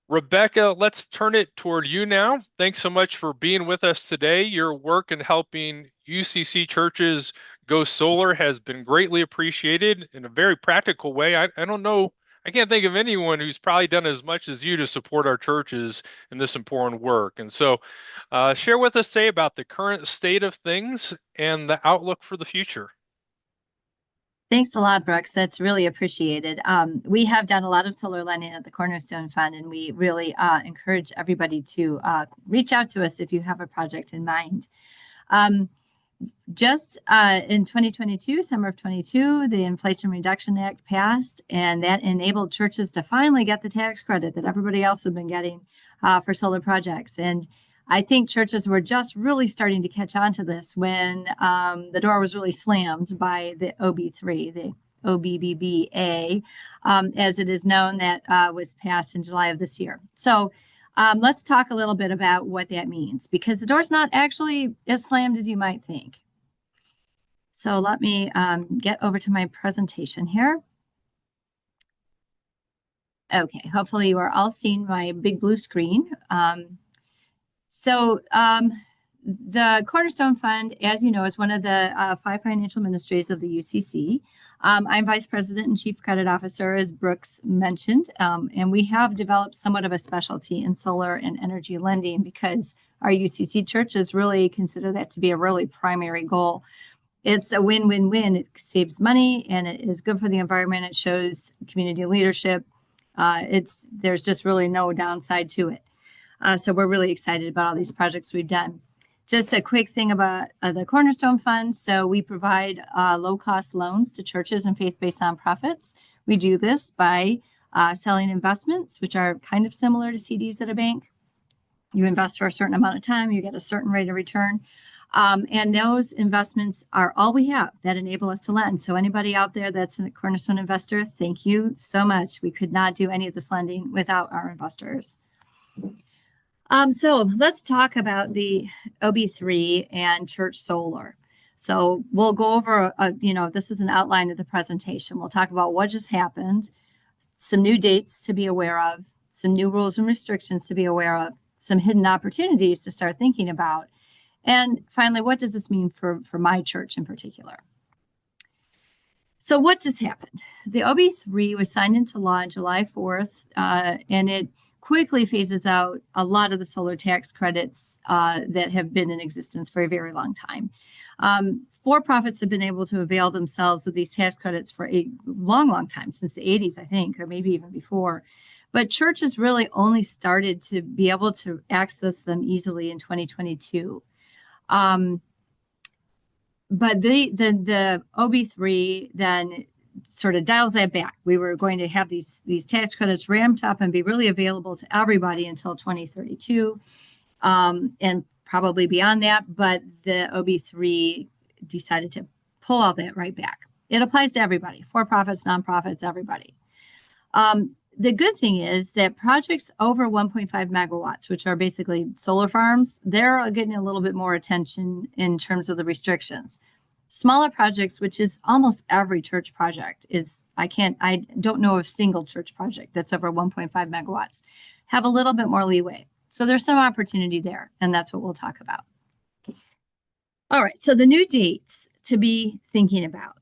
Rebecca, let's turn it toward you now. Thanks so much for being with us today. Your work in helping UCC churches go solar has been greatly appreciated in a very practical way. I don't know, I can't think of anyone who's probably done as much as you to support our churches in this important work. And so, share with us today about the current state of things and the outlook for the future. Thanks a lot, Brooks. That's really appreciated. We have done a lot of solar lending at the Cornerstone Fund, and we really encourage everybody to reach out to us if you have a project in mind. Just in 2022, summer of 22, the Inflation Reduction Act passed, and that enabled churches to finally get the tax credit that everybody else had been getting for solar projects. And I think churches were just really starting to catch on to this when the door was really slammed by the OB3, the OBBBA, as it is known, that was passed in July of this year. So let's talk a little bit about what that means, because the door's not actually as slammed as you might think. So let me get over to my presentation here. Okay, hopefully you are all seeing my big blue screen. The Cornerstone Fund, as you know, is one of the 5 financial ministries of the UCC. I'm Vice President and Chief Credit Officer, as Brooks mentioned, and we have developed somewhat of a specialty in solar and energy lending because our UCC churches really consider that to be a really primary goal. It's a win-win-win. It saves money and it is good for the environment. It shows community leadership. There's just really no downside to it. So we're really excited about all these projects we've done. Just a quick thing about the Cornerstone Fund. So we provide low-cost loans to churches and faith-based nonprofits. We do this by selling investments, which are kind of similar to CDs at a bank. You invest for a certain amount of time, you get a certain rate of return. And those investments are all we have that enable us to lend. So anybody out there that's a Cornerstone investor, thank you so much. We could not do any of this lending without our investors. So let's talk about the OB3 and church solar. So we'll go over, this is an outline of the presentation. We'll talk about what just happened, some new dates to be aware of, some new rules and restrictions to be aware of, some hidden opportunities to start thinking about, and finally, what does this mean for my church in particular? So what just happened? The OB3 was signed into law on July 4th, and it quickly phases out a lot of the solar tax credits that have been in existence for a very long time. For-profits have been able to avail themselves of these tax credits for a long time, since the 80s, I think, or maybe even before. But churches really only started to be able to access them easily in 2022. But the OB3 then sort of dials that back. We were going to have these tax credits ramped up and be really available to everybody until 2032, and probably beyond that. But the OB3 decided to pull all that right back. It applies to everybody, for-profits, nonprofits, everybody. The good thing is that projects over 1.5 megawatts, which are basically solar farms, they're getting a little bit more attention in terms of the restrictions. Smaller projects, which is almost every church project, I don't know of a single church project that's over 1.5 megawatts, have a little bit more leeway. So there's some opportunity there, and that's what we'll talk about. All right, so the new dates to be thinking about.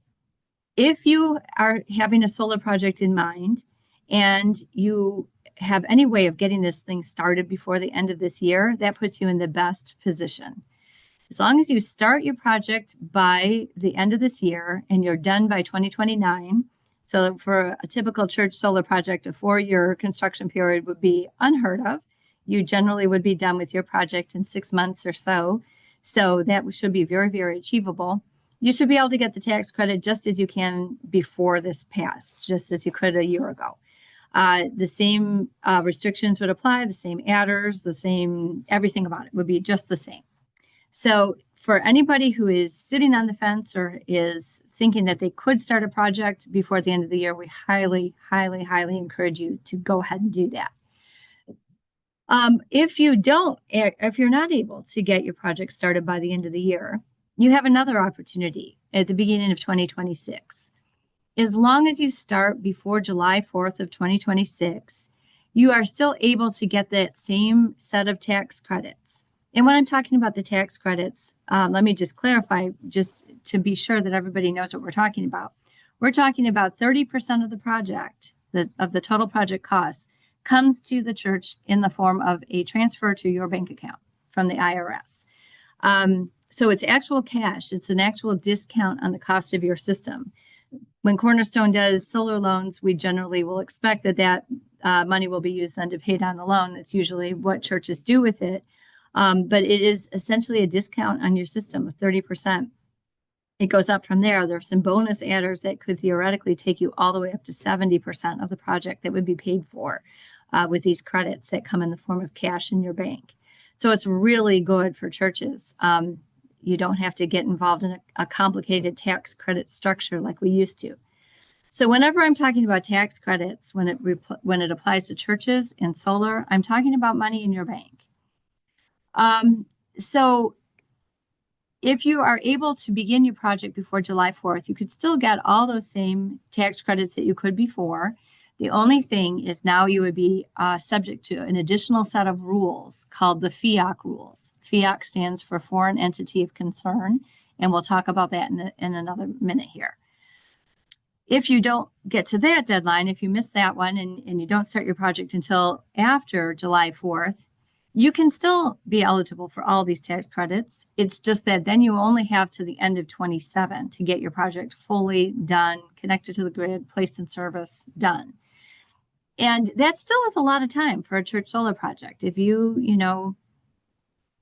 If you are having a solar project in mind, and you have any way of getting this thing started before the end of this year, that puts you in the best position. As long as you start your project by the end of this year and you're done by 2029, so for a typical church solar project, a 4-year construction period would be unheard of. You generally would be done with your project in 6 months or so. So that should be very, very achievable. You should be able to get the tax credit just as you can before this passed, just as you could a year ago. The same restrictions would apply, the same adders, the same, everything about it would be just the same. So for anybody who is sitting on the fence or is thinking that they could start a project before the end of the year, we highly, highly, highly encourage you to go ahead and do that. If you're not able to get your project started by the end of the year, you have another opportunity at the beginning of 2026. As long as you start before July 4th of 2026, you are still able to get that same set of tax credits. And when I'm talking about the tax credits, let me just clarify, just to be sure that everybody knows what we're talking about. We're talking about 30% of the project, of the total project cost, comes to the church in the form of a transfer to your bank account from the IRS. So it's actual cash. It's an actual discount on the cost of your system. When Cornerstone does solar loans, we generally will expect that money will be used then to pay down the loan. That's usually what churches do with it. But it is essentially a discount on your system of 30%. It goes up from there. There's some bonus adders that could theoretically take you all the way up to 70% of the project that would be paid for with these credits that come in the form of cash in your bank. So it's really good for churches. You don't have to get involved in a complicated tax credit structure like we used to. So whenever I'm talking about tax credits, when it applies to churches and solar, I'm talking about money in your bank. So if you are able to begin your project before July 4th, you could still get all those same tax credits that you could before. The only thing is now you would be subject to an additional set of rules called the FEOC rules. FEOC stands for Foreign Entity of Concern, and we'll talk about that in another minute here. If you don't get to that deadline, if you miss that one and you don't start your project until after July 4th, you can still be eligible for all these tax credits. It's just that then you only have to the end of 27 to get your project fully done, connected to the grid, placed in service, done. And that still is a lot of time for a church solar project. If even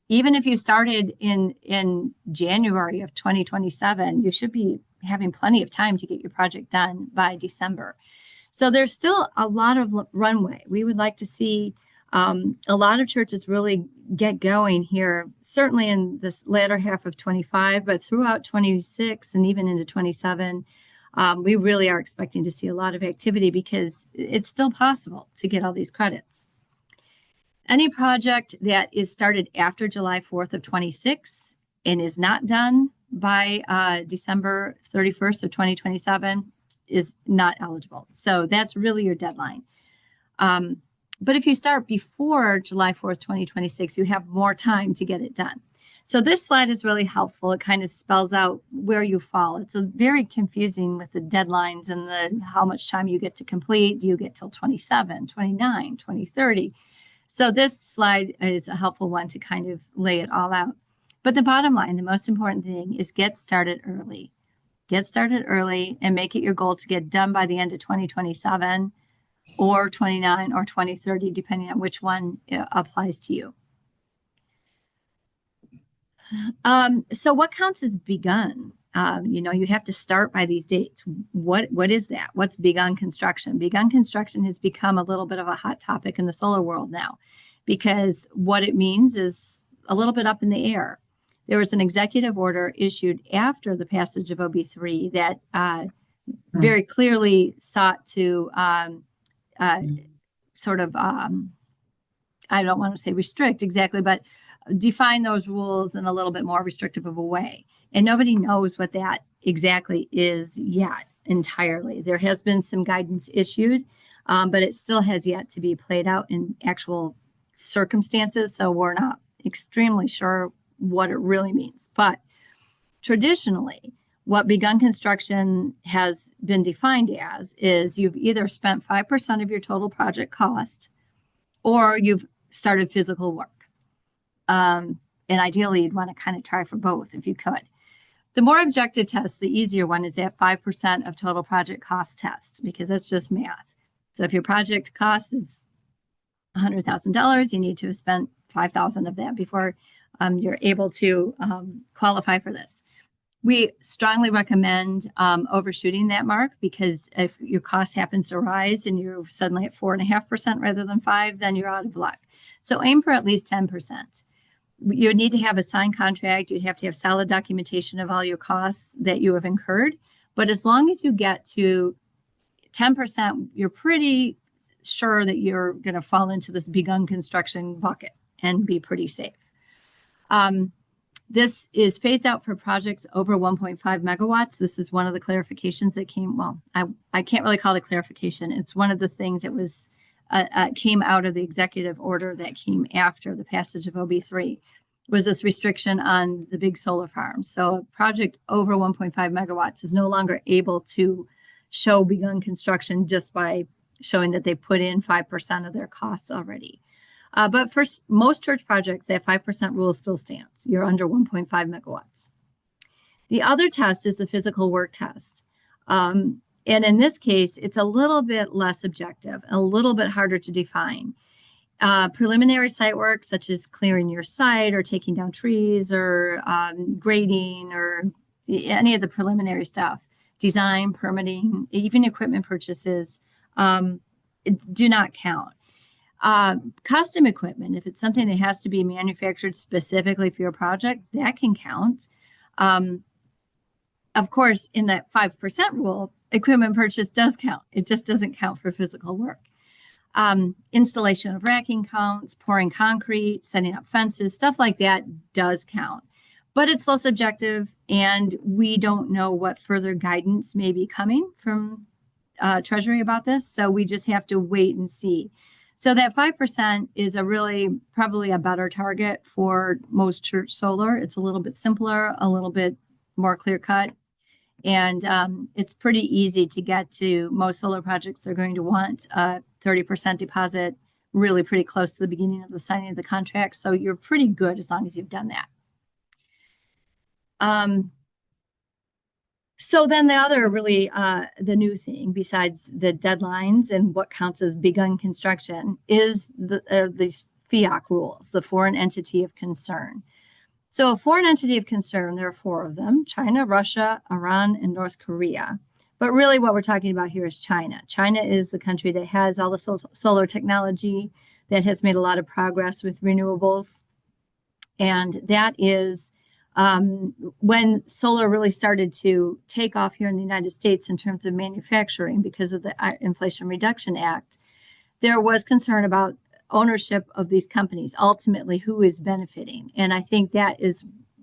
if you started in January of 2027, you should be having plenty of time to get your project done by December. So there's still a lot of runway. We would like to see a lot of churches really get going here, certainly in this latter half of 25, but throughout 26 and even into 27, we really are expecting to see a lot of activity because it's still possible to get all these credits. Any project that is started after July 4th of 26 and is not done by December 31st of 2027 is not eligible. So that's really your deadline. But if you start before July 4th, 2026, you have more time to get it done. So this slide is really helpful. It kind of spells out where you fall. It's very confusing with the deadlines and how much time you get to complete. Do you get till 27, 29, 2030? So this slide is a helpful one to kind of lay it all out. But the bottom line, the most important thing is get started early. Get started early and make it your goal to get done by the end of 2027 or 29 or 2030, depending on which one applies to you. So what counts as begun? You have to start by these dates. What is that? What's begun construction? Begun construction has become a little bit of a hot topic in the solar world now, because what it means is a little bit up in the air. There was an executive order issued after the passage of OB3 that very clearly sought to sort of, I don't want to say restrict exactly, but define those rules in a little bit more restrictive of a way. And nobody knows what that exactly is yet entirely. There has been some guidance issued, but it still has yet to be played out in actual circumstances. So we're not extremely sure what it really means. But traditionally, what begun construction has been defined as is you've either spent 5% of your total project cost or you've started physical work. And ideally, you'd want to kind of try for both if you could. The more objective test, the easier one is that 5% of total project cost test, because that's just math. So if your project cost is $100,000, you need to have spent $5,000 of that before you're able to qualify for this. We strongly recommend overshooting that mark, because if your cost happens to rise and you're suddenly at 4.5% rather than 5%, then you're out of luck. So aim for at least 10%. You need to have a signed contract. You'd have to have solid documentation of all your costs that you have incurred. But as long as you get to 10%, you're pretty sure that you're going to fall into this begun construction bucket and be pretty safe. This is phased out for projects over 1.5 megawatts. This is one of the clarifications that came, well, I can't really call it a clarification. It's one of the things that was came out of the executive order that came after the passage of OB3 was this restriction on the big solar farms. So a project over 1.5 megawatts is no longer able to show begun construction just by showing that they put in 5% of their costs already. But for most church projects, that 5% rule still stands. You're under 1.5 megawatts. The other test is the physical work test. And in this case, it's a little bit less objective, a little bit harder to define. Preliminary site work, such as clearing your site or taking down trees or grading or any of the preliminary stuff, design, permitting, even equipment purchases, do not count. Custom equipment, if it's something that has to be manufactured specifically for your project, that can count. Of course, in that 5% rule, equipment purchase does count. It just doesn't count for physical work. Installation of racking counts, pouring concrete, setting up fences, stuff like that does count. But it's less objective, and we don't know what further guidance may be coming from Treasury about this. So we just have to wait and see. So that 5% is probably a better target for most church solar. It's a little bit simpler, a little bit more clear cut. And it's pretty easy to get to. Most solar projects are going to want a 30% deposit, really pretty close to the beginning of the signing of the contract. So you're pretty good as long as you've done that. So then the other really, the new thing besides the deadlines and what counts as begun construction is these FEOC rules, the foreign entity of concern. So a foreign entity of concern, there are 4 of them: China, Russia, Iran, and North Korea. But really what we're talking about here is China. China is the country that has all the solar technology, that has made a lot of progress with renewables. And that is when solar really started to take off here in the United States in terms of manufacturing because of the Inflation Reduction Act, there was concern about ownership of these companies, ultimately who is benefiting. And I think that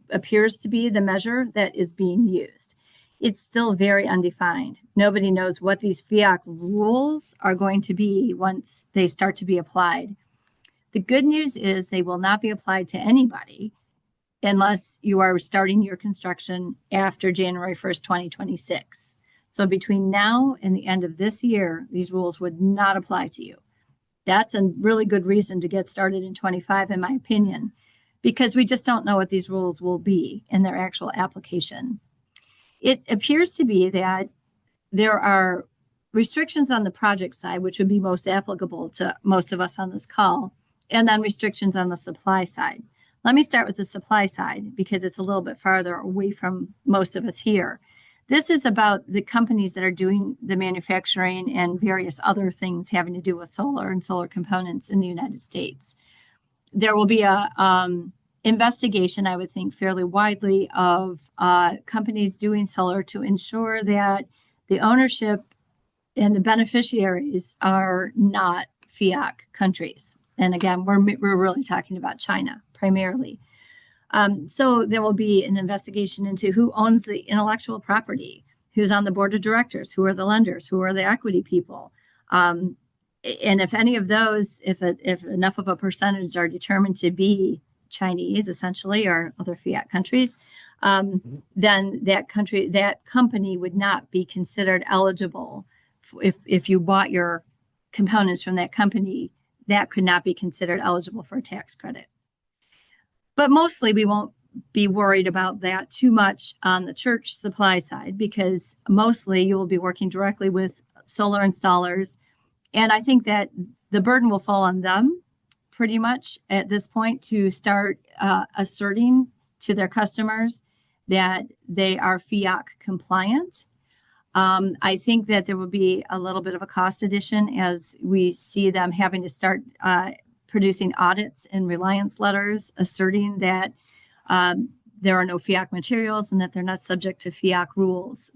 appears to be the measure that is being used. It's still very undefined. Nobody knows what these FEOC rules are going to be once they start to be applied. The good news is they will not be applied to anybody unless you are starting your construction after January 1st, 2026. So between now and the end of this year, these rules would not apply to you. That's a really good reason to get started in 25, in my opinion, because we just don't know what these rules will be in their actual application. It appears to be that there are restrictions on the project side, which would be most applicable to most of us on this call, and then restrictions on the supply side. Let me start with the supply side because it's a little bit farther away from most of us here. This is about the companies that are doing the manufacturing and various other things having to do with solar and solar components in the United States. There will be a investigation, I would think, fairly widely of companies doing solar to ensure that the ownership and the beneficiaries are not FEOC countries. And again, we're really talking about China primarily. So there will be an investigation into who owns the intellectual property, who's on the board of directors, who are the lenders, who are the equity people. And if any of those, if enough of a percentage are determined to be Chinese, essentially, or other FEOC countries, then that company would not be considered eligible. If you bought your components from that company, that could not be considered eligible for a tax credit. But mostly we won't be worried about that too much on the church supply side because mostly you will be working directly with solar installers. And I think that the burden will fall on them pretty much at this point to start asserting to their customers that they are FEOC compliant. I think that there will be a little bit of a cost addition as we see them having to start producing audits and reliance letters asserting that there are no FEOC materials and that they're not subject to FEOC rules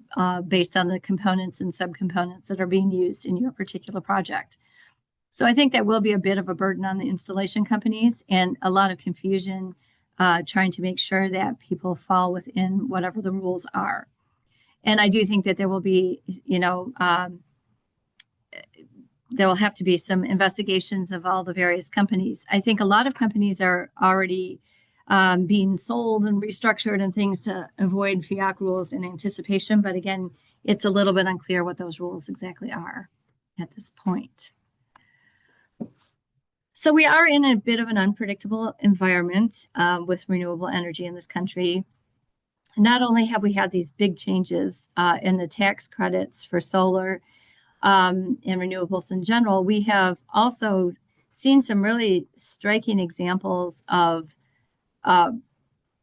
based on the components and subcomponents that are being used in your particular project. So I think that will be a bit of a burden on the installation companies and a lot of confusion trying to make sure that people fall within whatever the rules are. And I do think that there will be, there will have to be some investigations of all the various companies. I think a lot of companies are already being sold and restructured and things to avoid FIAC rules in anticipation. But again, it's a little bit unclear what those rules exactly are at this point. So we are in a bit of an unpredictable environment with renewable energy in this country. Not only have we had these big changes in the tax credits for solar and renewables in general, we have also seen some really striking examples of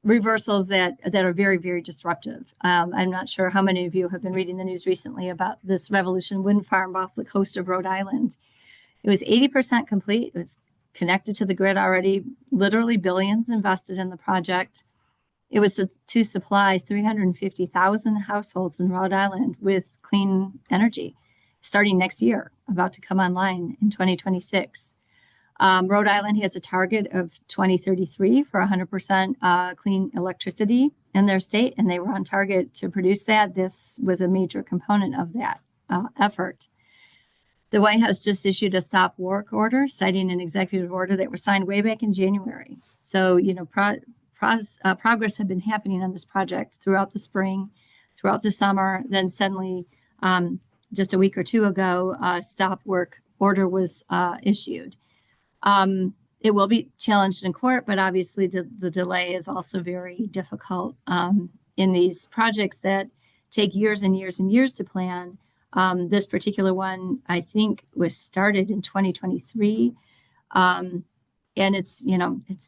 reversals that are very, very disruptive. I'm not sure how many of you have been reading the news recently about this Revolution wind farm off the coast of Rhode Island. It was 80% complete. It was connected to the grid already, literally billions invested in the project. It was to supply 350,000 households in Rhode Island with clean energy starting next year, about to come online in 2026. Rhode Island has a target of 2033 for 100% clean electricity in their state, and they were on target to produce that. This was a major component of that effort. The White House just issued a stop work order, citing an executive order that was signed way back in January. So, progress had been happening on this project throughout the spring, throughout the summer. Then suddenly, just a week or two ago, a stop work order was issued. It will be challenged in court, but obviously the delay is also very difficult in these projects that take years and years and years to plan. This particular one, I think, was started in 2023. And it's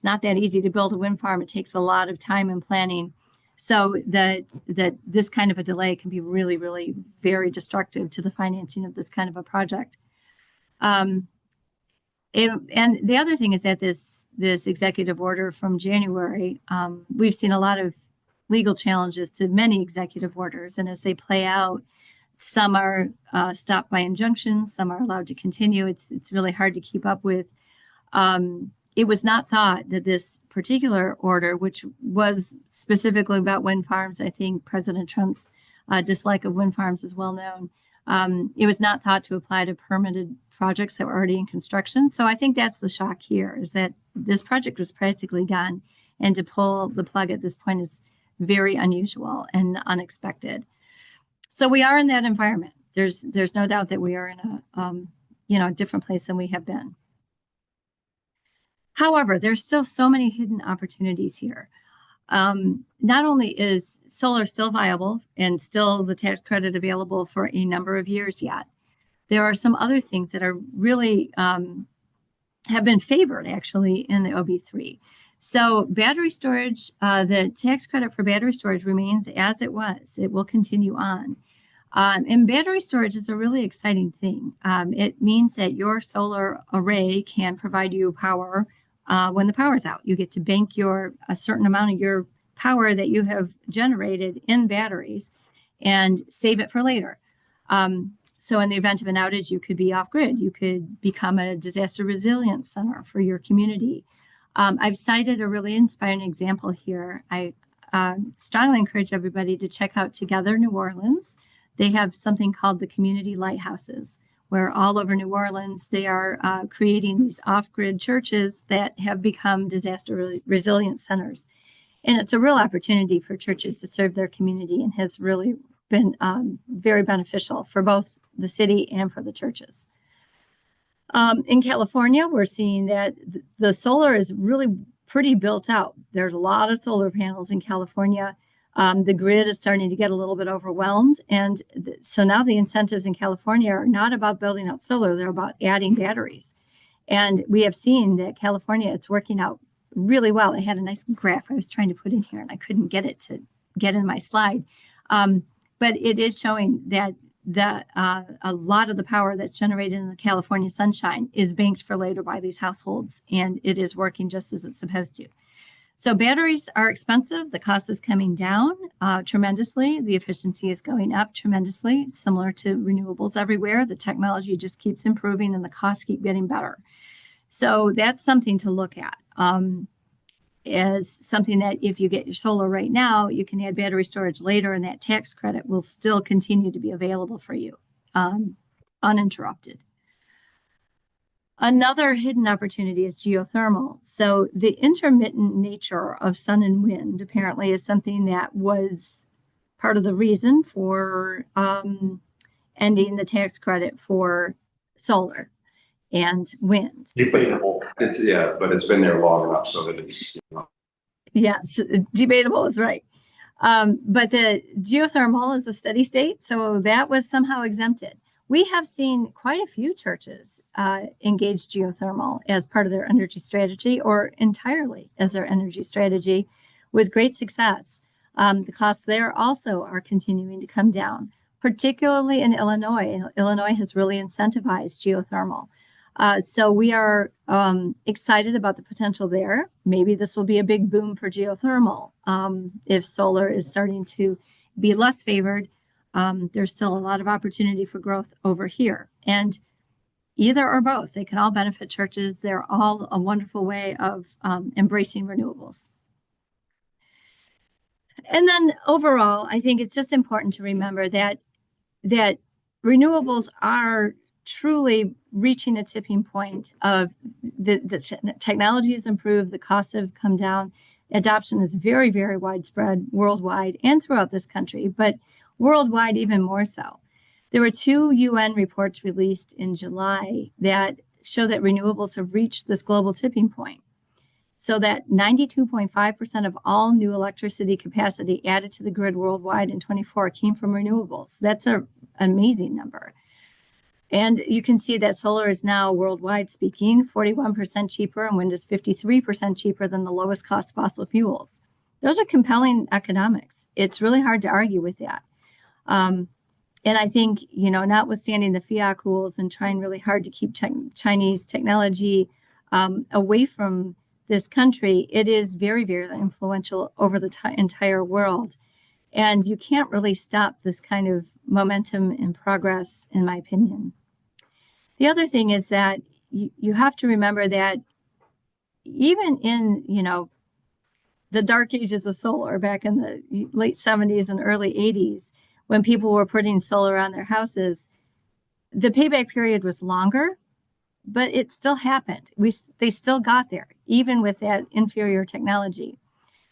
not that easy to build a wind farm. It takes a lot of time and planning. So that this kind of a delay can be really, really very destructive to the financing of this kind of a project. And the other thing is that this executive order from January, we've seen a lot of legal challenges to many executive orders. And as they play out, some are stopped by injunction, some are allowed to continue. It's really hard to keep up with. It was not thought that this particular order, which was specifically about wind farms, I think President Trump's dislike of wind farms is well known. It was not thought to apply to permitted projects that were already in construction. So I think that's the shock here, is that this project was practically done, and to pull the plug at this point is very unusual and unexpected. So we are in that environment. There's no doubt that we are in a different place than we have been. However, there's still so many hidden opportunities here. Not only is solar still viable and still the tax credit available for a number of years yet, there are some other things that are really have been favored actually in the OB3. So battery storage, the tax credit for battery storage remains as it was. It will continue on. And battery storage is a really exciting thing. It means that your solar array can provide you power when the power's out. You get to bank a certain amount of your power that you have generated in batteries and save it for later. So in the event of an outage, you could be off grid. You could become a disaster resilience center for your community. I've cited a really inspiring example here. I strongly encourage everybody to check out Together New Orleans. They have something called the Community Lighthouses, where all over New Orleans, they are creating these off-grid churches that have become disaster resilience centers. And it's a real opportunity for churches to serve their community, and has really been very beneficial for both the city and for the churches. In California, we're seeing that the solar is really pretty built out. There's a lot of solar panels in California. The grid is starting to get a little bit overwhelmed. And so now the incentives in California are not about building out solar, they're about adding batteries. And we have seen that California, it's working out really well. I had a nice graph I was trying to put in here and I couldn't get it to get in my slide. But it is showing that a lot of the power that's generated in the California sunshine is banked for later by these households, and it is working just as it's supposed to. So batteries are expensive. The cost is coming down tremendously. The efficiency is going up tremendously, similar to renewables everywhere. The technology just keeps improving and the costs keep getting better. So that's something to look at. Is something that if you get your solar right now, you can add battery storage later, and that tax credit will still continue to be available for you uninterrupted. Another hidden opportunity is geothermal. So the intermittent nature of sun and wind apparently is something that was part of the reason for ending the tax credit for solar and wind. Debatable. Yeah, but it's been there long enough so that it's, Yes, debatable is right. But the geothermal is a steady state, so that was somehow exempted. We have seen quite a few churches engage geothermal as part of their energy strategy or entirely as their energy strategy with great success. The costs there also are continuing to come down, particularly in Illinois. Illinois has really incentivized geothermal. So we are excited about the potential there. Maybe this will be a big boom for geothermal if solar is starting to be less favored. There's still a lot of opportunity for growth over here. And either or both, they can all benefit churches. They're all a wonderful way of embracing renewables. And then overall, I think it's just important to remember that renewables are truly reaching a tipping point of the technology has improved, the costs have come down, adoption is very, very widespread worldwide and throughout this country, but worldwide even more so. There were 2 UN reports released in July that show that renewables have reached this global tipping point. So that 92.5% of all new electricity capacity added to the grid worldwide in 24 came from renewables. That's an amazing number. And you can see that solar is now worldwide speaking 41% cheaper and wind is 53% cheaper than the lowest cost fossil fuels. Those are compelling economics. It's really hard to argue with that. And I think, notwithstanding the fiat rules and trying really hard to keep Chinese technology away from this country, it is very, very influential over the entire world. And you can't really stop this kind of momentum and progress, in my opinion. The other thing is that you have to remember that even in, the dark ages of solar back in the late 70s and early 80s, when people were putting solar on their houses, the payback period was longer, but it still happened. They still got there, even with that inferior technology.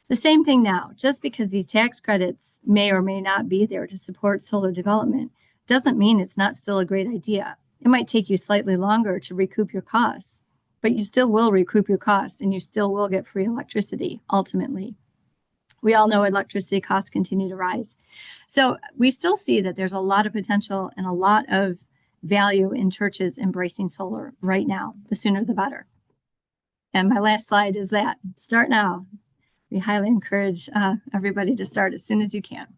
The same thing now, just because these tax credits may or may not be there to support solar development, doesn't mean it's not still a great idea. It might take you slightly longer to recoup your costs, but you still will recoup your costs and you still will get free electricity ultimately. We all know electricity costs continue to rise. So we still see that there's a lot of potential and a lot of value in churches embracing solar right now. The sooner the better. And my last slide is that. Start now. We highly encourage everybody to start as soon as you can.